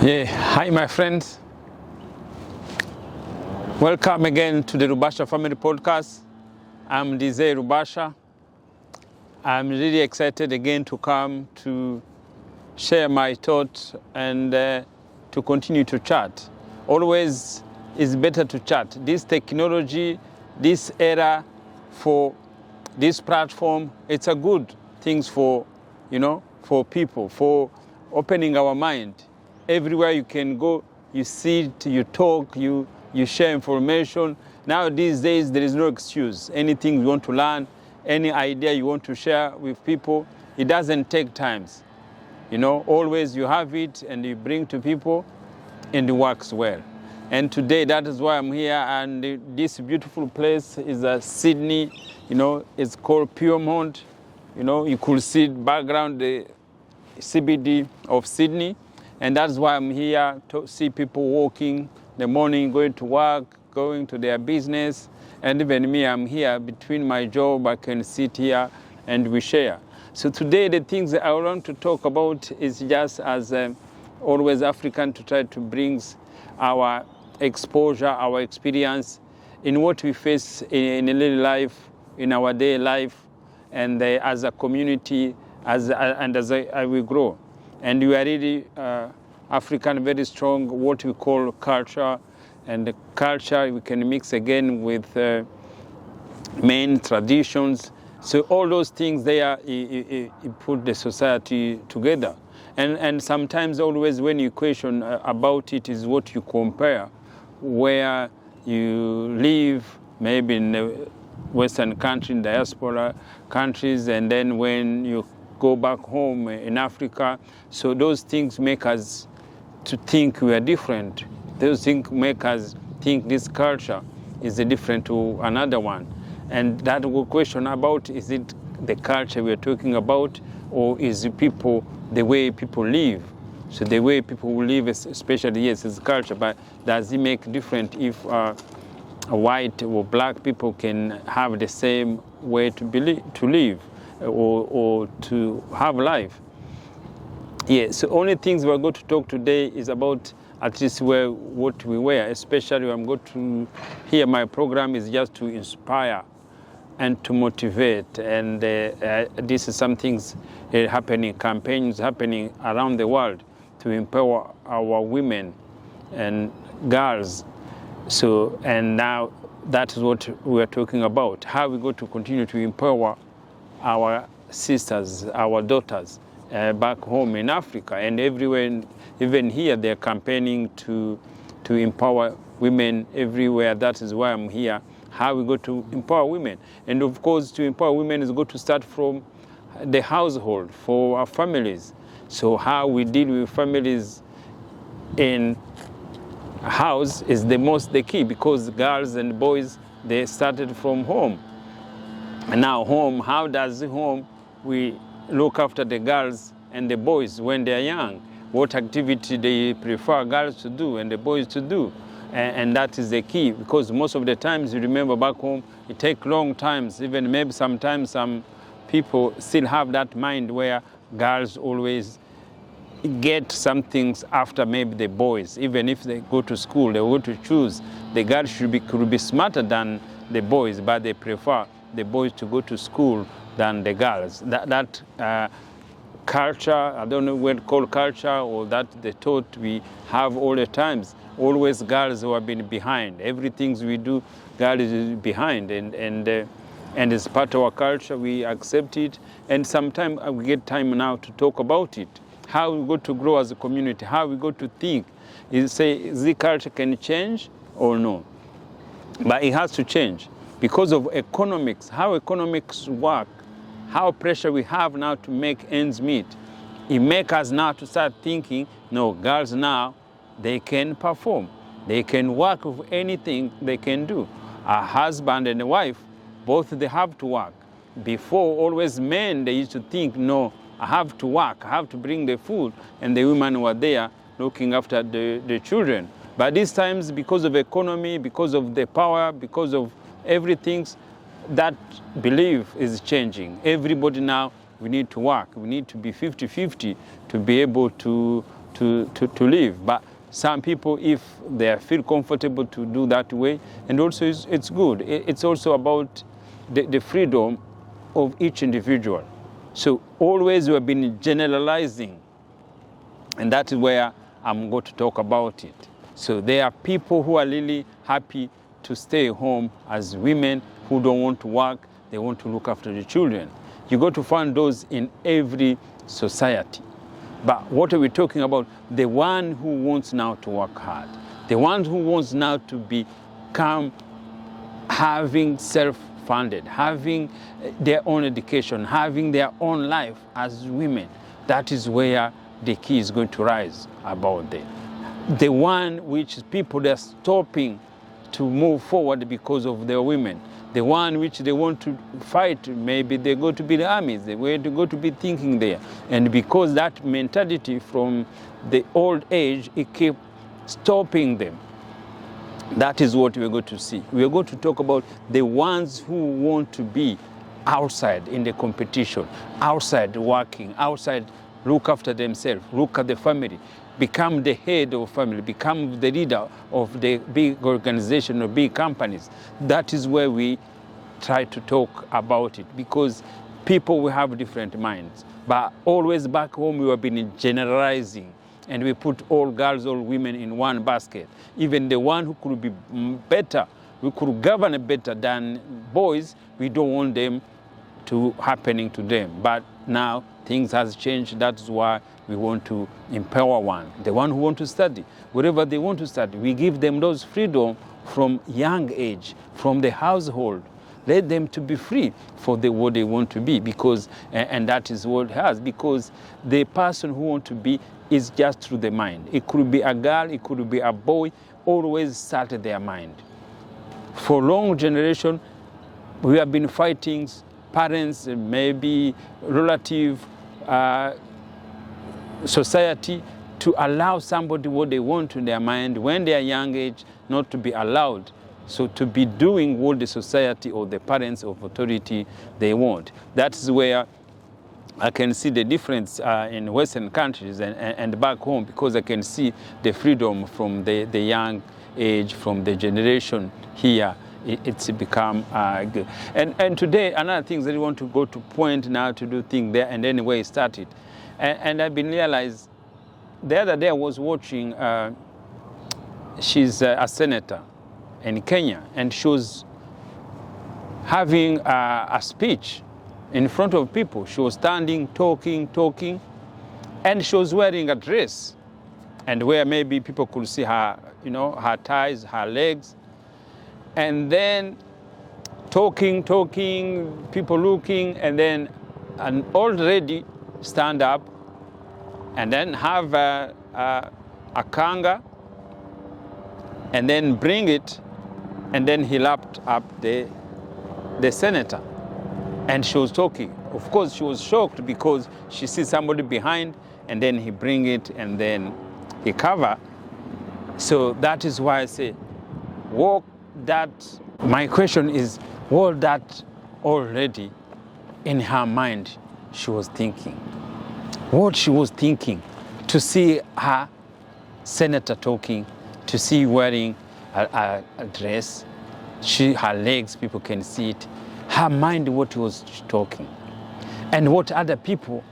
Hi my friends. Welcome again to the Rubasha Family Podcast. I'm Dizay Rubasha. I'm really excited again to come to share my thoughts and to continue to chat. Always it's better to chat. This technology, this era for this platform, it's a good things for, for people, for opening our mind. Everywhere you can go, you sit, you talk, you share information. Now these days, there is no excuse. Anything you want to learn, any idea you want to share with people, it doesn't take times. Always you have it and you bring to people and it works well. And today, that is why I'm here. And this beautiful place is Sydney. It's called Pyrmont. You could see background the CBD of Sydney. And that's why I'm here to see people walking in the morning, going to work, going to their business. And even me, I'm here between my job. I can sit here and we share. So today, the things that I want to talk about is just as always African, to try to bring our exposure, our experience in what we face in a little life, in our day life, and as a community, as we grow. And we are really African, very strong, what we call culture. And the culture we can mix again with main traditions. So all those things there, you put the society together. And sometimes always when you question about it is what you compare, where you live, maybe in the Western country, in diaspora countries, and then when you go back home in Africa. So those things make us to think we are different. Those things make us think this culture is different to another one. And that will question about, is it the culture we are talking about, or is it people, the way people live? So the way people will live, especially, yes, is culture, but does it make different if white or black people can have the same way to live or to have life? Yeah, so only things we're going to talk today is about at least what we wear, especially I'm going to hear my program is just to inspire and to motivate. And this is some things happening, campaigns happening around the world to empower our women and girls. So, and now that is what we're talking about, how we go to continue to empower our sisters, our daughters back home in Africa and everywhere. Even here, they're campaigning to empower women everywhere. That is why I'm here. How we go to empower women. And of course, to empower women is going to start from the household, for our families. So how we deal with families in house is the key, because girls and boys, they started from home. And now home, how does home we look after the girls and the boys when they're young? What activity they prefer girls to do and the boys to do? And that is the key, because most of the times, you remember back home, it takes long times, even maybe sometimes some people still have that mind where girls always get some things after maybe the boys. Even if they go to school, they want to choose. The girls could be smarter than the boys, but they prefer the boys to go to school than the girls. That culture, I don't know what it's called culture, or that the thought we have all the times. Always girls who have been behind. Everything we do, girls is behind, and it's part of our culture. We accept it, and sometimes we get time now to talk about it. How we go to grow as a community, how we go to think. Is the culture can change or no? But it has to change because of economics, how economics work, how pressure we have now to make ends meet. It makes us now to start thinking, no, girls now, they can perform. They can work with anything they can do. A husband and a wife, both they have to work. Before, always men, they used to think, no, I have to work, I have to bring the food, and the women were there looking after the children. But these times, because of economy, because of the power, because of everything, that belief is changing. Everybody now, we need to work. We need to be 50-50 to be able to to live. But some people, if they feel comfortable to do that way, and also it's good. It's also about the freedom of each individual. So always we have been generalizing, and that is where I'm going to talk about it. So there are people who are really happy to stay home as women who don't want to work, they want to look after the children. You got to find those in every society. But what are we talking about? The one who wants now to work hard, the one who wants now to become having self-funded, having their own education, having their own life as women. That is where the key is going to rise about them. The one which people are stopping to move forward because of their women. The one which they want to fight, maybe they go to be the armies, they go to be thinking there. And because that mentality from the old age, it keeps stopping them. That is what we're going to see. We're going to talk about the ones who want to be outside in the competition, outside working, outside look after themselves, look at the family, become the head of family, become the leader of the big organization or big companies. That is where we try to talk about it, because people will have different minds. But always back home we have been generalizing, and we put all girls, all women in one basket. Even the one who could be better, who could govern better than boys, we don't want them to happening to them. But now things has changed. That's why we want to empower one, the one who want to study, wherever they want to study. We give them those freedom from young age, from the household. Let them to be free for what they want to be, because, and that is what it has, because the person who want to be is just through the mind. It could be a girl, it could be a boy, always started their mind. For long generation, we have been fighting parents, maybe relative, society, to allow somebody what they want in their mind when they are young age, not to be allowed. So to be doing what the society or the parents of authority they want. That's where I can see the difference in Western countries and back home, because I can see the freedom from the young age, from the generation here. It's become good. And today, another thing that we want to go to point now to do things there, and then where it started. And I've been realized, the other day I was watching, she's a senator in Kenya, and she was having a speech in front of people. She was standing, talking, and she was wearing a dress, and where maybe people could see her, her thighs, her legs, and then talking, people looking, and then an old lady stand up, and then have a kanga, and then bring it, and then he lapped up the senator, and she was talking. Of course, she was shocked because she sees somebody behind, and then he bring it, and then he cover. So that is why I say, walk that. My question is, what that already in her mind she was thinking? What she was thinking to see her senator talking, to see wearing a dress, her legs, people can see it. Her mind, what was talking, and what other people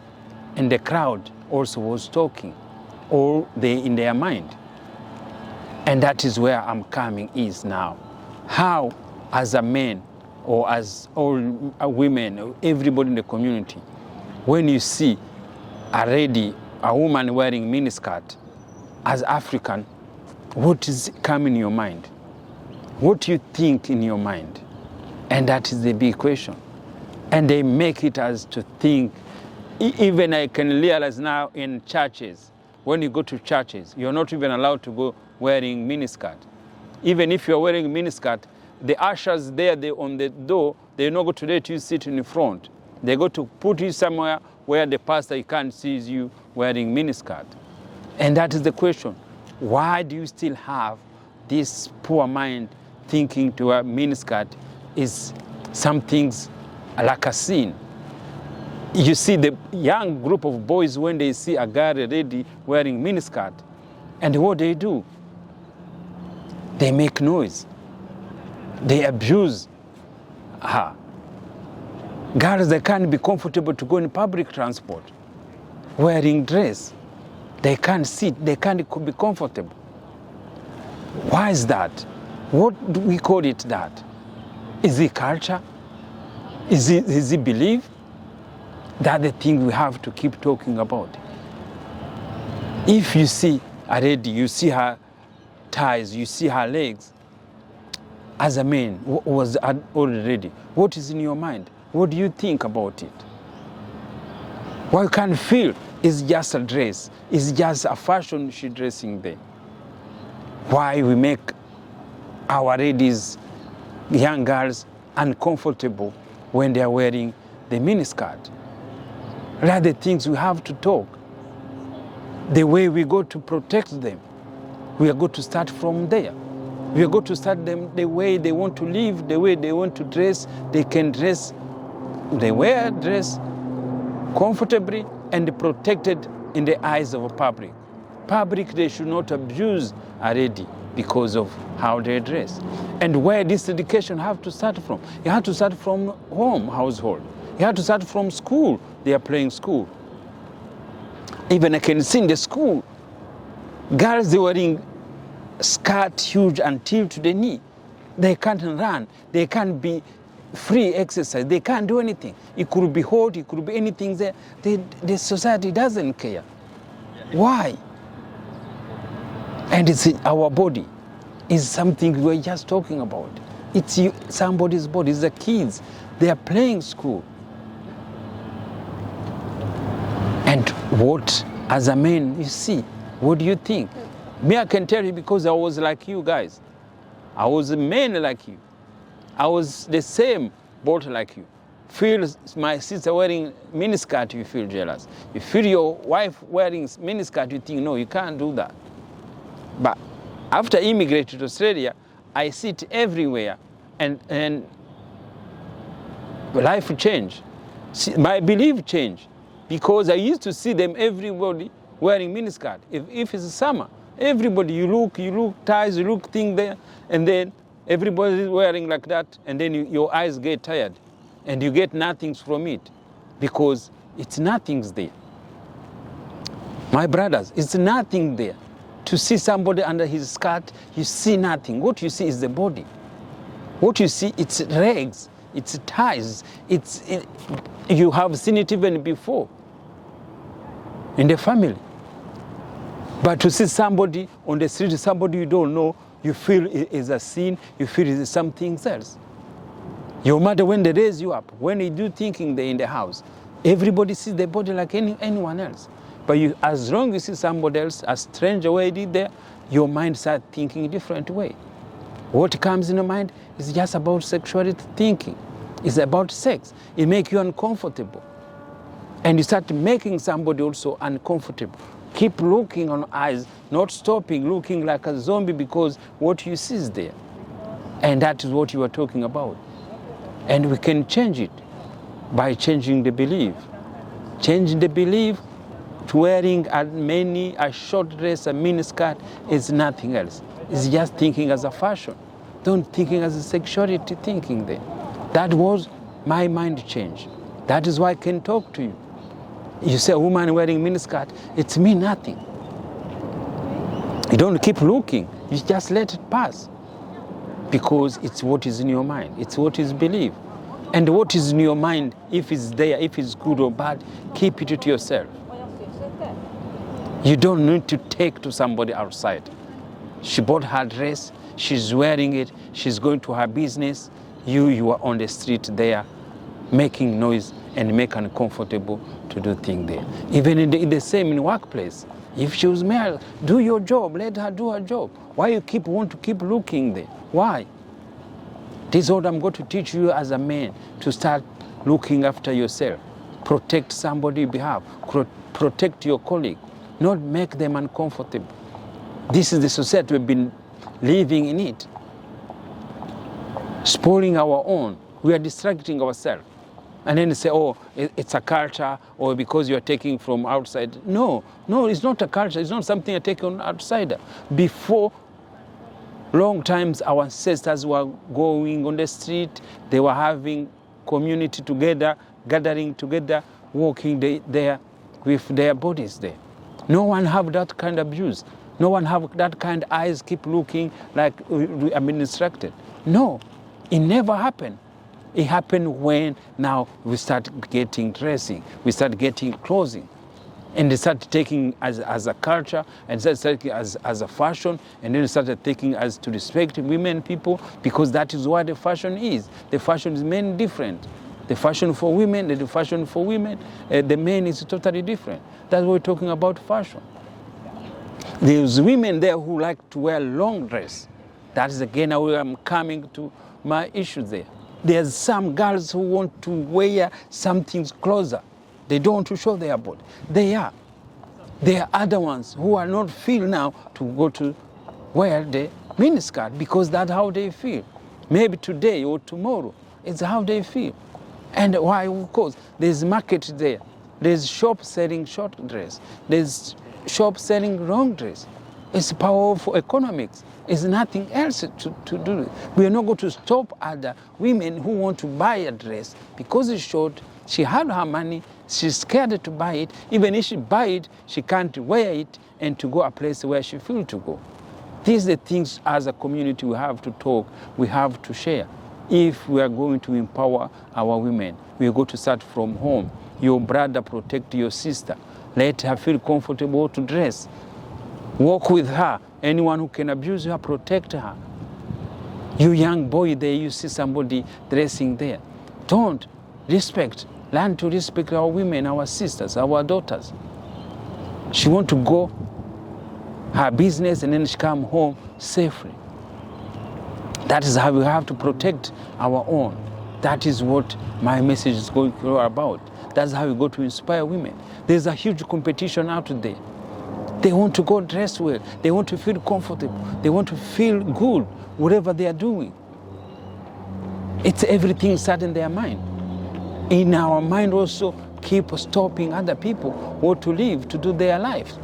in the crowd also was talking, or they in their mind. And that is where I'm coming is now. How, as a man, or as all women, or everybody in the community, when you see a woman wearing miniskirt, as African, what is coming in your mind? What do you think in your mind? And that is the big question. And they make it as to think, even I can realize now in churches, when you go to churches, you're not even allowed to go wearing miniskirt. Even if you're wearing miniskirt, the ushers there, on the door, they're not going to let you sit in the front. They go to put you somewhere where the pastor can't see you wearing miniskirt. And that is the question. Why do you still have this poor mind thinking to a miniskirt is some things like a sin? You see the young group of boys when they see a girl already wearing miniskirt, and what they do? They make noise. They abuse her. Girls, they can't be comfortable to go in public transport wearing dress. They can't sit, they can't be comfortable. Why is that? What do we call it that? Is it culture? Is it belief? That's the thing we have to keep talking about. If you see a lady, you see her thighs, you see her legs, as a man who was already, what is in your mind? What do you think about it? What you can feel is just a dress, it's just a fashion she's dressing there. Why we make our ladies, young girls, uncomfortable when they are wearing the miniskirt? What are the things we have to talk? The way we go to protect them, we are going to start from there. We are going to start them the way they want to live, the way they want to dress. They can dress, they wear dress comfortably and protected in the eyes of the public. Public, they should not abuse a lady because of how they dress. And where this education have to start from? You have to start from home, household. You have to start from school. They are playing school. Even I can see in the school, girls, they wearing skirt huge until to the knee. They can't run. They can't be free exercise. They can't do anything. It could be hot. It could be anything there. The society doesn't care. Why? And it's our body. It's something we're just talking about. It's somebody's body. It's the kids. They are playing school. And what, as a man, you see, what do you think? Me, I can tell you because I was like you guys. I was a man like you. I was the same boat like you. Feel my sister wearing miniskirt, you feel jealous. You feel your wife wearing miniskirt, you think, no, you can't do that. But after immigrating to Australia, I see it everywhere, and life changed. My belief changed because I used to see them, everybody wearing miniskirt. If it's summer, everybody, you look ties, you look thing there, and then everybody is wearing like that, and then your eyes get tired, and you get nothing from it because it's nothing's there. My brothers, it's nothing there. To see somebody under his skirt, you see nothing. What you see is the body. What you see, it's legs, it's thighs. You have seen it even before in the family. But to see somebody on the street, somebody you don't know, you feel it is a sin, you feel it is something else. Your mother, when they raise you up, when you do thinking there in the house, everybody sees the body like anyone else. But as long as you see somebody else, a stranger already there, your mind starts thinking a different way. What comes in your mind is just about sexuality thinking. It's about sex. It makes you uncomfortable. And you start making somebody also uncomfortable. Keep looking on eyes, not stopping, looking like a zombie because what you see is there. And that is what you are talking about. And we can change it by changing the belief. Changing the belief to wearing a short dress, a miniskirt is nothing else. It's just thinking as a fashion. Don't thinking as a sexuality thinking there. That was my mind change. That is why I can talk to you. You say a woman wearing miniskirt, it's mean nothing. You don't keep looking, you just let it pass. Because it's what is in your mind, it's what is believed. And what is in your mind, if it's there, if it's good or bad, keep it to yourself. You don't need to take to somebody outside. She bought her dress, she's wearing it, she's going to her business. You are on the street there, making noise and make uncomfortable to do things there. Even in the same in workplace. If she was male, do your job, let her do her job. Why you want to keep looking there? Why? This is what I'm going to teach you as a man, to start looking after yourself. Protect somebody's behalf, protect your colleague, not make them uncomfortable. This is the society we've been living in it. Spoiling our own. We are distracting ourselves. And then say, oh, it's a culture, or because you're taking from outside. No, it's not a culture. It's not something you take on outsider. Before, long times, our ancestors were going on the street. They were having community together, gathering together, walking there with their bodies there. No one have that kind of abuse. No one have that kind of eyes keep looking like I'm instructed. No, it never happened. It happened when now we start getting dressing, we start getting clothing, and they start taking as a culture, and start taking as a fashion, and then they started taking as to respect women, people, because that is what the fashion is. The fashion is men different. The fashion for women and the fashion for women, the men is totally different. That's what we're talking about fashion. There's women there who like to wear long dress. That is again how I'm coming to my issues there. There's some girls who want to wear something closer. They don't want to show their body. There are other ones who are not feel now to go to wear the miniskirt because that's how they feel. Maybe today or tomorrow, it's how they feel. And why? Of course, there's market there. There's shop selling short dress. There's shop selling long dress. It's powerful economics. It's nothing else to do. We are not going to stop other women who want to buy a dress because it's short. She had her money. She's scared to buy it. Even if she buy it, she can't wear it and to go a place where she feels to go. These are the things as a community we have to talk, we have to share. If we are going to empower our women, we are going to start from home. Your brother protect your sister. Let her feel comfortable to dress. Walk with her. Anyone who can abuse her, protect her. You young boy there, you see somebody dressing there. Don't respect. Learn to respect our women, our sisters, our daughters. She want to go her business and then she come home safely. That is how we have to protect our own. That is what my message is going about. That's how we go to inspire women. There's a huge competition out there. They want to go dress well. They want to feel comfortable. They want to feel good, whatever they are doing. It's everything set in their mind. In our mind also, keep stopping other people who to live, to do their lives.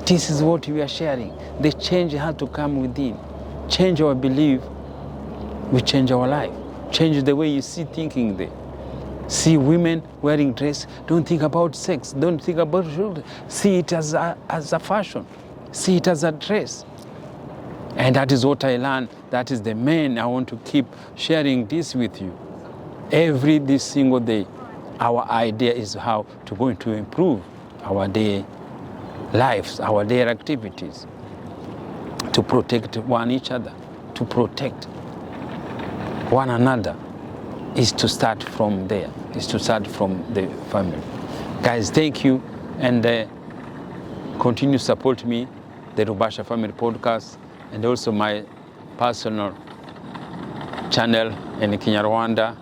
This is what we are sharing. The change has to come within. Change our belief, we change our life. Change the way you see thinking there. See women wearing dress, don't think about sex, don't think about children. See it as a fashion. See it as a dress. And that is what I learned. That is the main. I want to keep sharing this with you. This single day, our idea is how to going to improve our day lives, our daily activities, to protect each other, to protect one another, is to start from there, is to start from the family. Guys, thank you, and continue to support me, the Rubasha Family Podcast, and also my personal channel in Kinyarwanda,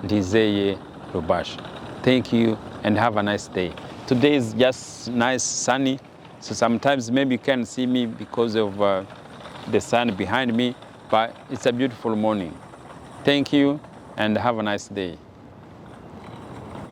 Dizeye Rubasha. Thank you, and have a nice day. Today is just nice, sunny, so sometimes maybe you can't see me because of the sun behind me, but it's a beautiful morning. Thank you, and have a nice day.